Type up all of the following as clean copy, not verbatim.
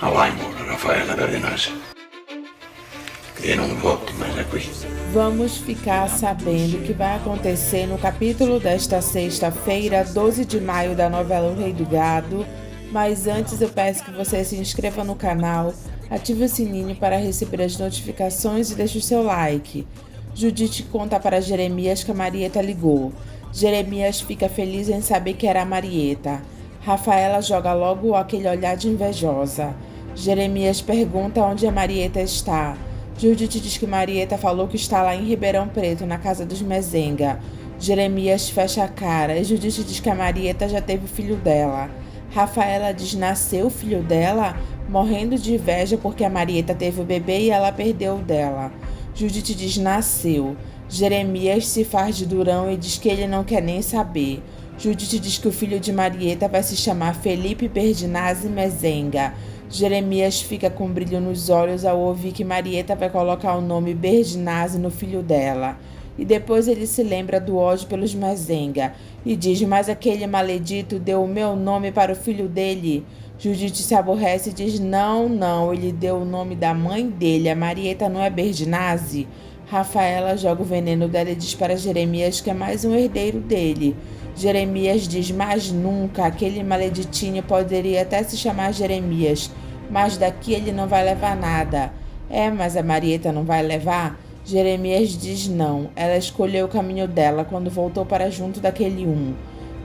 Avaimon Rafaela Berdinazzi, che non voto mais é qui. Vamos ficar sabendo o que vai acontecer no capítulo desta sexta-feira, 12 de maio, da novela O Rei do Gado. Mas antes eu peço que você se inscreva no canal, ative o sininho para receber as notificações e deixe o seu like. Judite conta para Jeremias que a Marieta ligou. Jeremias fica feliz em saber que era a Marieta. Rafaela joga logo aquele olhar de invejosa. Jeremias pergunta onde a Marieta está. Judite diz que Marieta falou que está lá em Ribeirão Preto, na casa dos Mezenga. Jeremias fecha a cara e Judite diz que a Marieta já teve o filho dela. Rafaela diz: nasceu o filho dela? Morrendo de inveja porque a Marieta teve o bebê e ela perdeu o dela. Judite diz: nasceu. Jeremias se faz de durão e diz que ele não quer nem saber. Judite diz que o filho de Marieta vai se chamar Felipe Berdinazzi Mezenga. Jeremias fica com brilho nos olhos ao ouvir que Marieta vai colocar o nome Berdinazzi no filho dela. E depois ele se lembra do ódio pelos Mezenga e diz: mas aquele maledito deu o meu nome para o filho dele. Judite se aborrece e diz: não, ele deu o nome da mãe dele, a Marieta não é Berdinazzi. Rafaela joga o veneno dela e diz para Jeremias que é mais um herdeiro dele. Jeremias diz: mas nunca, aquele maleditinho poderia até se chamar Jeremias, mas daqui ele não vai levar nada. Mas a Marieta não vai levar? Jeremias diz não, ela escolheu o caminho dela quando voltou para junto daquele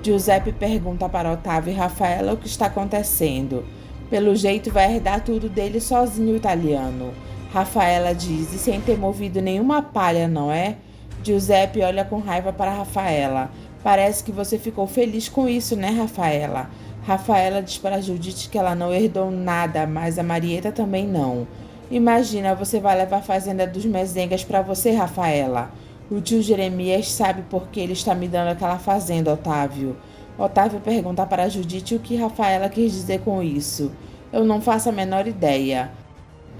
Giuseppe pergunta para Otávio e Rafaela o que está acontecendo. Pelo jeito vai herdar tudo dele sozinho, o italiano. Rafaela diz: e sem ter movido nenhuma palha, não é? Giuseppe olha com raiva para Rafaela. Parece que você ficou feliz com isso, né, Rafaela? Rafaela diz para Judite que ela não herdou nada, mas a Marieta também não. Imagina, você vai levar a fazenda dos Mezengas para você, Rafaela. O tio Jeremias sabe por que ele está me dando aquela fazenda, Otávio. Otávio pergunta para Judite o que Rafaela quis dizer com isso. Eu não faço a menor ideia.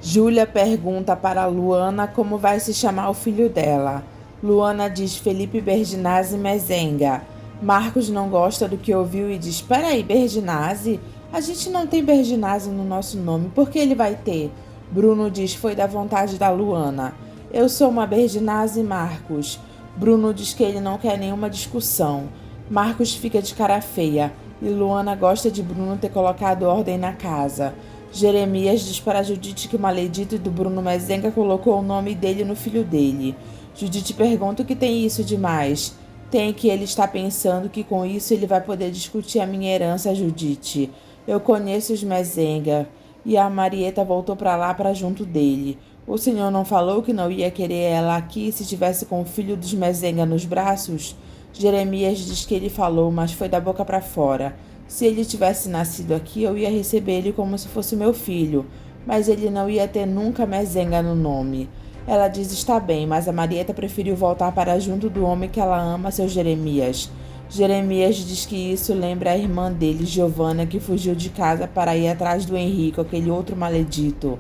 Júlia pergunta para Luana como vai se chamar o filho dela. Luana diz Felipe Berdinazzi Mezenga. Marcos não gosta do que ouviu e diz: peraí, Berdinazzi? A gente não tem Berdinazzi no nosso nome, por que ele vai ter? Bruno diz: foi da vontade da Luana. Eu sou uma Berdinazzi, Marcos. Bruno diz que ele não quer nenhuma discussão. Marcos fica de cara feia e Luana gosta de Bruno ter colocado ordem na casa. Jeremias diz para Judite que o maledito do Bruno Mezenga colocou o nome dele no filho dele. Judite pergunta o que tem isso de mais. Tem que ele está pensando que com isso ele vai poder discutir a minha herança, Judite. Eu conheço os Mezenga. E a Marieta voltou para lá para junto dele. O senhor não falou que não ia querer ela aqui se tivesse com o filho dos Mezenga nos braços? Jeremias diz que ele falou, mas foi da boca para fora. Se ele tivesse nascido aqui, eu ia receber ele como se fosse meu filho, mas ele não ia ter nunca Mezenga no nome. Ela diz: está bem, mas a Marieta preferiu voltar para junto do homem que ela ama, seu Jeremias. Jeremias diz que isso lembra a irmã dele, Giovana, que fugiu de casa para ir atrás do Henrico, aquele outro maledito.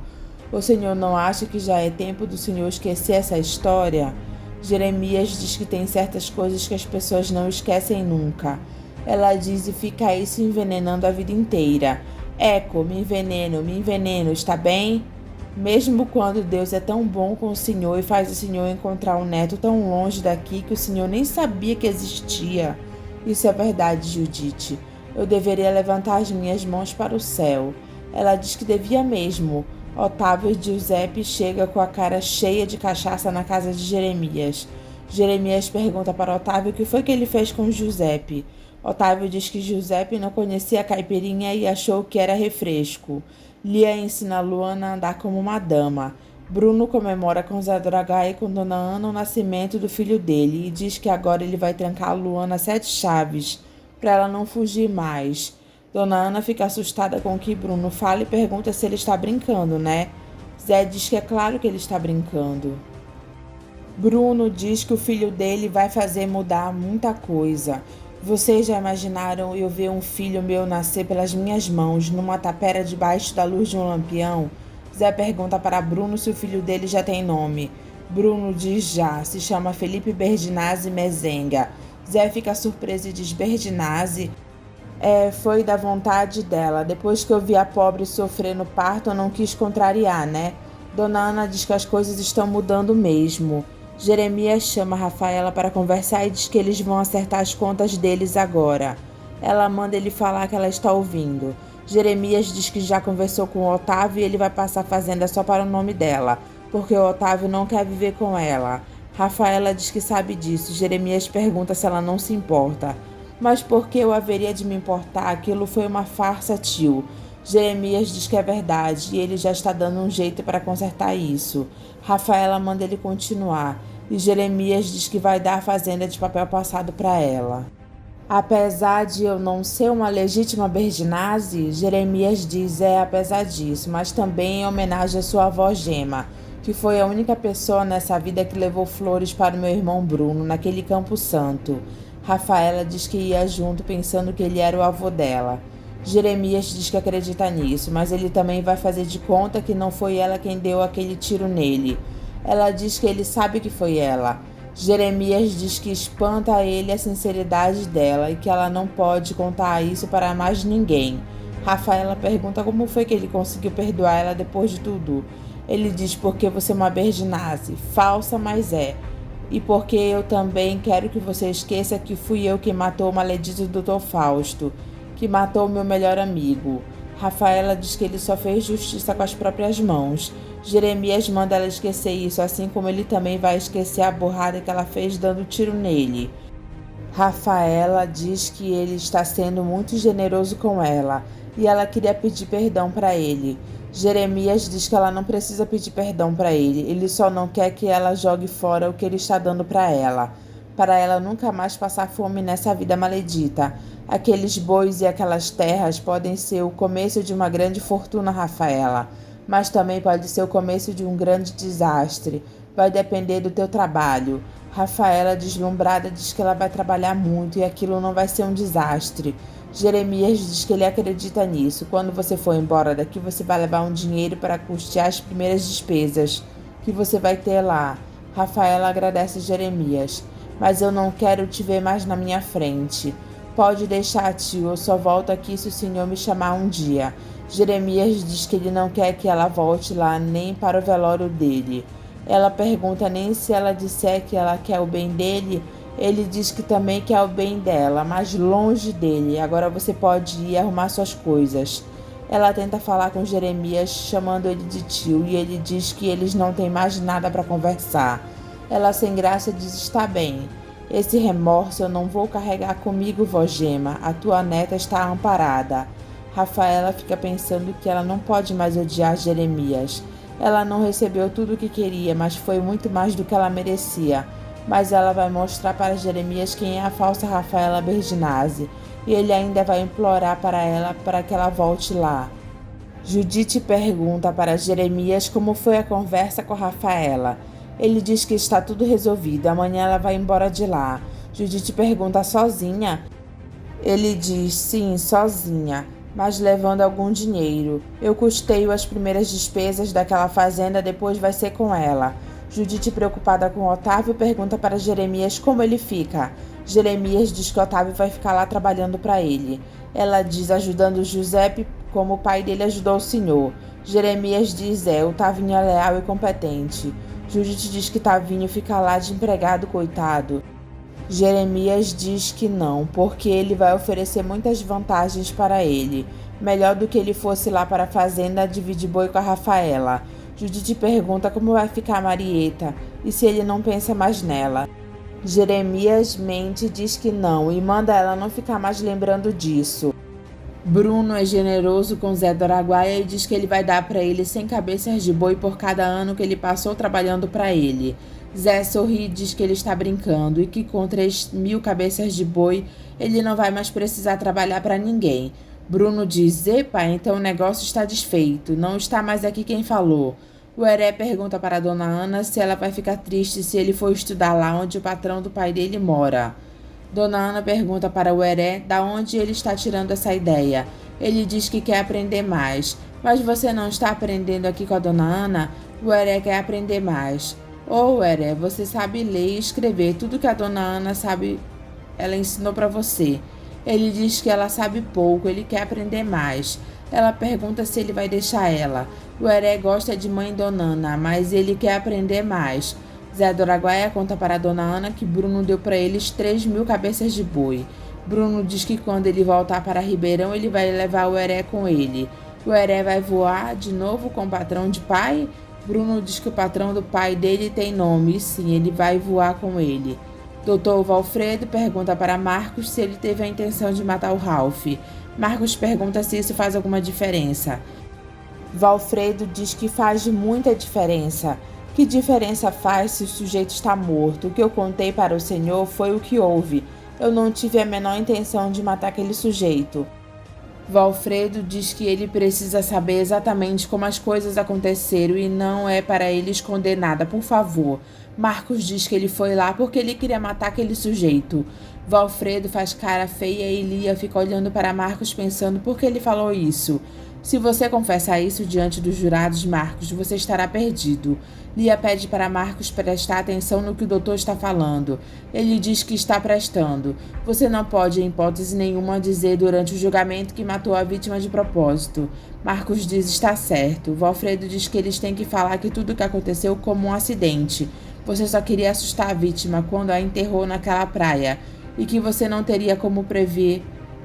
O senhor não acha que já é tempo do senhor esquecer essa história? Jeremias diz que tem certas coisas que as pessoas não esquecem nunca. Ela diz e fica aí se envenenando a vida inteira. Eco, me enveneno, está bem? Mesmo quando Deus é tão bom com o senhor e faz o senhor encontrar um neto tão longe daqui que o senhor nem sabia que existia. Isso é verdade, Judite. Eu deveria levantar as minhas mãos para o céu. Ela diz que devia mesmo. Otávio e Giuseppe chegam com a cara cheia de cachaça na casa de Jeremias. Jeremias pergunta para Otávio o que foi que ele fez com Giuseppe. Otávio diz que Giuseppe não conhecia a caipirinha e achou que era refresco. Lia ensina Luana a andar como uma dama. Bruno comemora com Zé Dragá e com Dona Ana o nascimento do filho dele e diz que agora ele vai trancar a Luana a 7 chaves, para ela não fugir mais. Dona Ana fica assustada com o que Bruno fala e pergunta se ele está brincando, né? Zé diz que é claro que ele está brincando. Bruno diz que o filho dele vai fazer mudar muita coisa. Vocês já imaginaram eu ver um filho meu nascer pelas minhas mãos numa tapera debaixo da luz de um lampião? Zé pergunta para Bruno se o filho dele já tem nome. Bruno diz já, se chama Felipe Berdinazzi Mezenga. Zé fica surpreso e diz: Berdinazzi? Foi da vontade dela. Depois que eu vi a pobre sofrer no parto, eu não quis contrariar, né? Dona Ana diz que as coisas estão mudando mesmo. Jeremias chama Rafaela para conversar e diz que eles vão acertar as contas deles agora. Ela manda ele falar que ela está ouvindo. Jeremias diz que já conversou com o Otávio e ele vai passar a fazenda só para o nome dela, porque o Otávio não quer viver com ela. Rafaela diz que sabe disso. Jeremias pergunta se ela não se importa. Mas por que eu haveria de me importar? Aquilo foi uma farsa, tio. Jeremias diz que é verdade e ele já está dando um jeito para consertar isso. Rafaela manda ele continuar e Jeremias diz que vai dar a fazenda de papel passado para ela. Apesar de eu não ser uma legítima Berdinazzi, Jeremias diz apesar disso, mas também em homenagem à sua avó Gema, que foi a única pessoa nessa vida que levou flores para o meu irmão Bruno naquele Campo Santo. Rafaela diz que ia junto pensando que ele era o avô dela. Jeremias diz que acredita nisso, mas ele também vai fazer de conta que não foi ela quem deu aquele tiro nele. Ela diz que ele sabe que foi ela. Jeremias diz que espanta a ele a sinceridade dela e que ela não pode contar isso para mais ninguém. Rafaela pergunta como foi que ele conseguiu perdoar ela depois de tudo. Ele diz porque você é uma Berdinazzi, falsa, mas é. E porque eu também quero que você esqueça que fui eu que matou o maledito Dr. Fausto, que matou o meu melhor amigo. Rafaela diz que ele só fez justiça com as próprias mãos. Jeremias manda ela esquecer isso, assim como ele também vai esquecer a burrada que ela fez dando tiro nele. Rafaela diz que ele está sendo muito generoso com ela e ela queria pedir perdão para ele. Jeremias diz que ela não precisa pedir perdão para ele só não quer que ela jogue fora o que ele está dando para ela nunca mais passar fome nessa vida maledita. Aqueles bois e aquelas terras podem ser o começo de uma grande fortuna, Rafaela, mas também pode ser o começo de um grande desastre. Vai depender do teu trabalho. Rafaela, deslumbrada, diz que ela vai trabalhar muito e aquilo não vai ser um desastre. Jeremias diz que ele acredita nisso. Quando você for embora daqui, você vai levar um dinheiro para custear as primeiras despesas que você vai ter lá. Rafaela agradece a Jeremias. Mas eu não quero te ver mais na minha frente. Pode deixar, tio, eu só volto aqui se o senhor me chamar um dia. Jeremias diz que ele não quer que ela volte lá nem para o velório dele. Ela pergunta nem se ela disser que ela quer o bem dele. Ele diz que também quer o bem dela, mas longe dele. Agora você pode ir arrumar suas coisas. Ela tenta falar com Jeremias, chamando ele de tio, e ele diz que eles não têm mais nada para conversar. Ela, sem graça, diz: está bem. Esse remorso eu não vou carregar comigo, vó Gema. A tua neta está amparada. Rafaela fica pensando que ela não pode mais odiar Jeremias. Ela não recebeu tudo o que queria, mas foi muito mais do que ela merecia. Mas ela vai mostrar para Jeremias quem é a falsa Rafaela Berdinazzi, e ele ainda vai implorar para ela para que ela volte lá. Judite pergunta para Jeremias como foi a conversa com a Rafaela. Ele diz que está tudo resolvido, amanhã ela vai embora de lá. Judite pergunta: sozinha? Ele diz: sim, sozinha, mas levando algum dinheiro. Eu custeio as primeiras despesas daquela fazenda, depois vai ser com ela. Judite, preocupada com Otávio, pergunta para Jeremias como ele fica. Jeremias diz que Otávio vai ficar lá trabalhando para ele. Ela diz: ajudando Giuseppe como o pai dele ajudou o senhor. Jeremias diz: o Tavinho é leal e competente. Judite diz que Tavinho fica lá de empregado, coitado. Jeremias diz que não, porque ele vai oferecer muitas vantagens para ele. Melhor do que ele fosse lá para a fazenda dividir boi com a Rafaela. Judite pergunta como vai ficar a Marieta e se ele não pensa mais nela. Jeremias mente e diz que não e manda ela não ficar mais lembrando disso. Bruno é generoso com Zé do Araguaia e diz que ele vai dar para ele 100 cabeças de boi por cada ano que ele passou trabalhando para ele. Zé sorri e diz que ele está brincando e que com 3.000 cabeças de boi ele não vai mais precisar trabalhar para ninguém. Bruno diz: epa, então o negócio está desfeito, não está mais aqui quem falou. O Heré pergunta para a dona Ana se ela vai ficar triste se ele for estudar lá onde o patrão do pai dele mora. Dona Ana pergunta para o Heré da onde ele está tirando essa ideia. Ele diz que quer aprender mais. Mas você não está aprendendo aqui com a dona Ana? O Heré quer aprender mais. Heré, você sabe ler e escrever tudo que a dona Ana sabe, ela ensinou para você. Ele diz que ela sabe pouco, ele quer aprender mais. Ela pergunta se ele vai deixar ela. O Heré gosta de mãe Dona Ana, mas ele quer aprender mais. Zé do Araguaia conta para Dona Ana que Bruno deu para eles 3.000 cabeças de boi. Bruno diz que quando ele voltar para Ribeirão, ele vai levar o Heré com ele. O Heré vai voar de novo com o patrão de pai? Bruno diz que o patrão do pai dele tem nome, e sim, ele vai voar com ele. Dr. Valfredo pergunta para Marcos se ele teve a intenção de matar o Ralph. Marcos pergunta se isso faz alguma diferença. Valfredo diz que faz muita diferença. Que diferença faz se o sujeito está morto? O que eu contei para o senhor foi o que houve. Eu não tive a menor intenção de matar aquele sujeito. Valfredo diz que ele precisa saber exatamente como as coisas aconteceram e não é para ele esconder nada, por favor. Marcos diz que ele foi lá porque ele queria matar aquele sujeito. Valfredo faz cara feia e Lia fica olhando para Marcos pensando por que ele falou isso. Se você confessar isso diante dos jurados, Marcos, você estará perdido. Lia pede para Marcos prestar atenção no que o doutor está falando. Ele diz que está prestando. Você não pode, em hipótese nenhuma, dizer durante o julgamento que matou a vítima de propósito. Marcos diz está certo. Valfredo diz que eles têm que falar que tudo o que aconteceu como um acidente. Você só queria assustar a vítima quando a enterrou naquela praia. E que você não teria como prever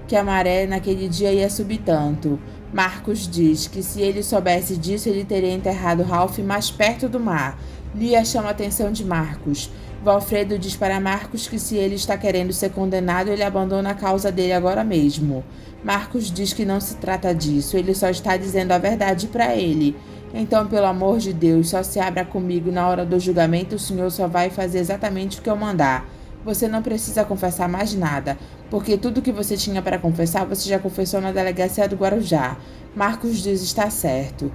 que a maré naquele dia ia subir tanto. Marcos diz que se ele soubesse disso, ele teria enterrado Ralph mais perto do mar. Lia chama a atenção de Marcos. Valfredo diz para Marcos que se ele está querendo ser condenado, ele abandona a causa dele agora mesmo. Marcos diz que não se trata disso, ele só está dizendo a verdade para ele. Então, pelo amor de Deus, só se abra comigo na hora do julgamento, o senhor só vai fazer exatamente o que eu mandar. Você não precisa confessar mais nada, porque tudo que você tinha para confessar, você já confessou na delegacia do Guarujá. Marcos diz está certo.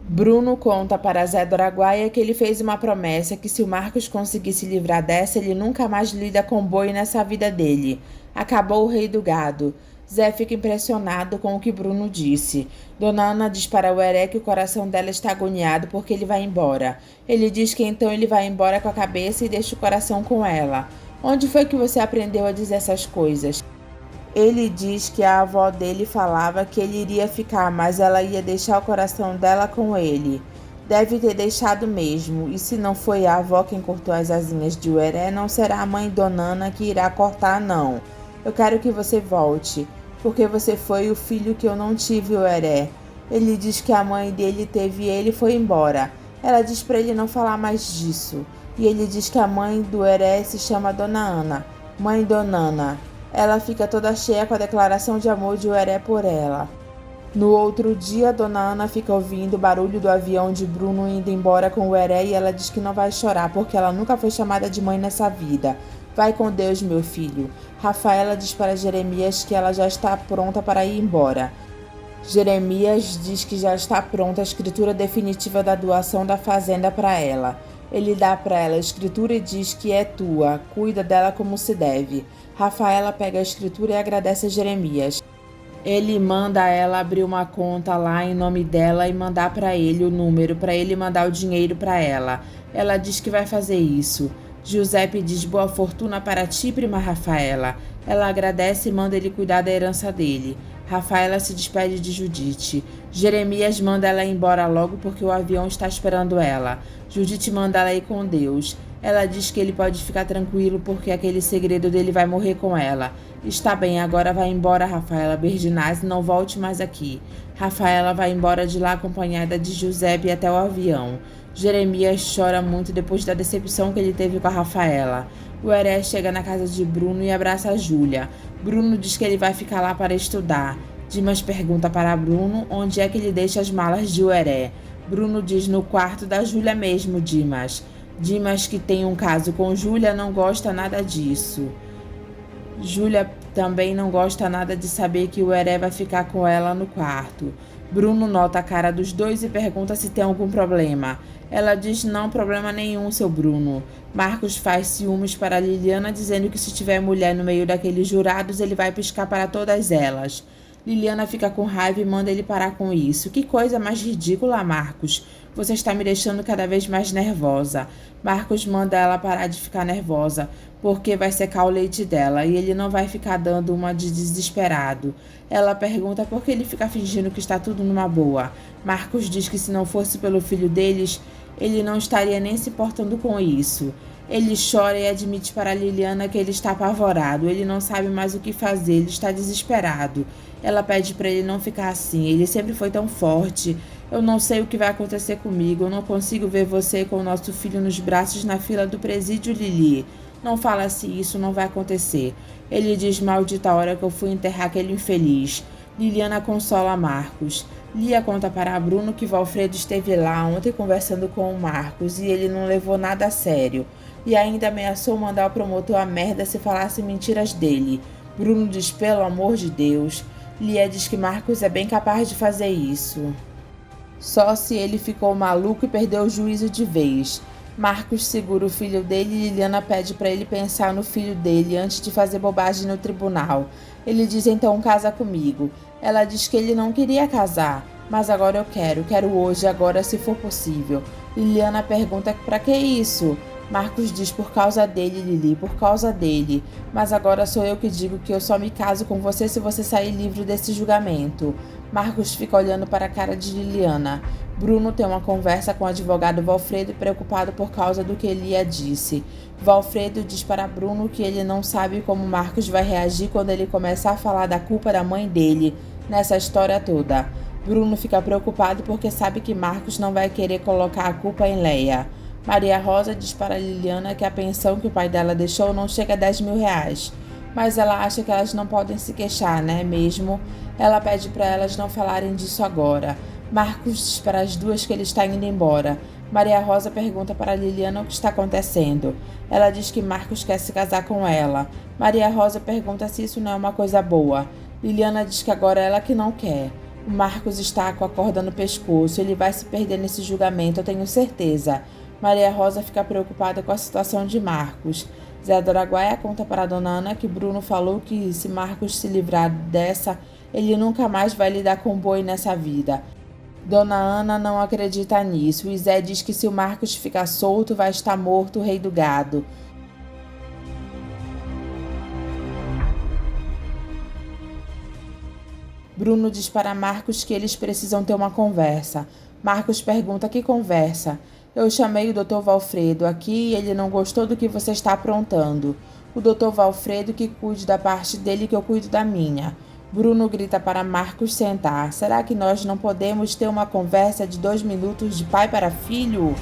Bruno conta para Zé do Araguaia que ele fez uma promessa que se o Marcos conseguisse livrar dessa, ele nunca mais lida com boi nessa vida dele. Acabou o rei do gado. Zé fica impressionado com o que Bruno disse. Dona Ana diz para o Heré que o coração dela está agoniado porque ele vai embora. Ele diz que então ele vai embora com a cabeça e deixa o coração com ela. Onde foi que você aprendeu a dizer essas coisas? Ele diz que a avó dele falava que ele iria ficar, mas ela ia deixar o coração dela com ele. Deve ter deixado mesmo, e se não foi a avó quem cortou as asinhas de Ueré, não será a mãe Dona Ana que irá cortar, não. Eu quero que você volte, porque você foi o filho que eu não tive, Ueré. Ele diz que a mãe dele teve ele e foi embora. Ela diz para ele não falar mais disso. E ele diz que a mãe do Heré se chama Dona Ana, mãe Dona Ana. Ela fica toda cheia com a declaração de amor de Heré por ela. No outro dia, Dona Ana fica ouvindo o barulho do avião de Bruno indo embora com o Heré e ela diz que não vai chorar porque ela nunca foi chamada de mãe nessa vida. Vai com Deus, meu filho. Rafaela diz para Jeremias que ela já está pronta para ir embora. Jeremias diz que já está pronta a escritura definitiva da doação da fazenda para ela. Ele dá para ela a escritura e diz que é tua, cuida dela como se deve. Rafaela pega a escritura e agradece a Jeremias. Ele manda ela abrir uma conta lá em nome dela e mandar para ele o número, para ele mandar o dinheiro para ela. Ela diz que vai fazer isso. Giuseppe diz boa fortuna para ti, prima Rafaela. Ela agradece e manda ele cuidar da herança dele. Rafaela se despede de Judite. Jeremias manda ela ir embora logo porque o avião está esperando ela. Judite manda ela ir com Deus. Ela diz que ele pode ficar tranquilo porque aquele segredo dele vai morrer com ela. Está bem, agora vai embora, Rafaela Berdinazzi, não volte mais aqui. Rafaela vai embora de lá acompanhada de Giuseppe até o avião. Jeremias chora muito depois da decepção que ele teve com a Rafaela. O Heré chega na casa de Bruno e abraça a Júlia. Bruno diz que ele vai ficar lá para estudar. Dimas pergunta para Bruno onde é que ele deixa as malas de Heré. Bruno diz no quarto da Júlia mesmo, Dimas. Dimas, que tem um caso com Júlia, não gosta nada disso. Júlia também não gosta nada de saber que o Heré vai ficar com ela no quarto. Bruno nota a cara dos dois e pergunta se tem algum problema. Ela diz não, problema nenhum, seu Bruno. Marcos faz ciúmes para Liliana, dizendo que se tiver mulher no meio daqueles jurados, ele vai piscar para todas elas. Liliana fica com raiva e manda ele parar com isso. Que coisa mais ridícula, Marcos. Você está me deixando cada vez mais nervosa. Marcos manda ela parar de ficar nervosa, porque vai secar o leite dela e ele não vai ficar dando uma de desesperado. Ela pergunta por que ele fica fingindo que está tudo numa boa. Marcos diz que se não fosse pelo filho deles, ele não estaria nem se importando com isso. Ele chora e admite para Liliana que ele está apavorado. Ele não sabe mais o que fazer, ele está desesperado. Ela pede para ele não ficar assim. Ele sempre foi tão forte. Eu não sei o que vai acontecer comigo. Eu não consigo ver você com o nosso filho nos braços na fila do presídio, Lili. Não fala se isso não vai acontecer. Ele diz maldita hora que eu fui enterrar aquele infeliz. Liliana consola Marcos. Lia conta para Bruno que Valfredo esteve lá ontem conversando com o Marcos e ele não levou nada a sério. E ainda ameaçou mandar o promotor a merda se falasse mentiras dele. Bruno diz pelo amor de Deus. Lia diz que Marcos é bem capaz de fazer isso. Só se ele ficou maluco e perdeu o juízo de vez. Marcos segura o filho dele e Liliana pede para ele pensar no filho dele antes de fazer bobagem no tribunal. Ele diz então casa comigo. Ela diz que ele não queria casar, mas agora eu quero hoje, agora se for possível. Liliana pergunta para que isso? Marcos diz por causa dele, Lili, por causa dele. Mas agora sou eu que digo que eu só me caso com você se você sair livre desse julgamento. Marcos fica olhando para a cara de Liliana. Bruno tem uma conversa com o advogado Valfredo preocupado por causa do que Lia disse. Valfredo diz para Bruno que ele não sabe como Marcos vai reagir quando ele começar a falar da culpa da mãe dele nessa história toda. Bruno fica preocupado porque sabe que Marcos não vai querer colocar a culpa em Leia. Maria Rosa diz para Liliana que a pensão que o pai dela deixou não chega a 10 mil reais. Mas ela acha que elas não podem se queixar, né mesmo? Ela pede para elas não falarem disso agora. Marcos diz para as duas que ele está indo embora. Maria Rosa pergunta para Liliana o que está acontecendo. Ela diz que Marcos quer se casar com ela. Maria Rosa pergunta se isso não é uma coisa boa. Liliana diz que agora ela que não quer. O Marcos está com a corda no pescoço. Ele vai se perder nesse julgamento, eu tenho certeza. Maria Rosa fica preocupada com a situação de Marcos. Zé do Araguaia conta para a dona Ana que Bruno falou que se Marcos se livrar dessa, ele nunca mais vai lidar com boi nessa vida. Dona Ana não acredita nisso e Zé diz que se o Marcos ficar solto vai estar morto o rei do gado. Bruno diz para Marcos que eles precisam ter uma conversa. Marcos pergunta que conversa. Eu chamei o Dr. Valfredo aqui e ele não gostou do que você está aprontando. O Dr. Valfredo que cuide da parte dele que eu cuido da minha. Bruno grita para Marcos sentar. Será que nós não podemos ter uma conversa de 2 minutos de pai para filho?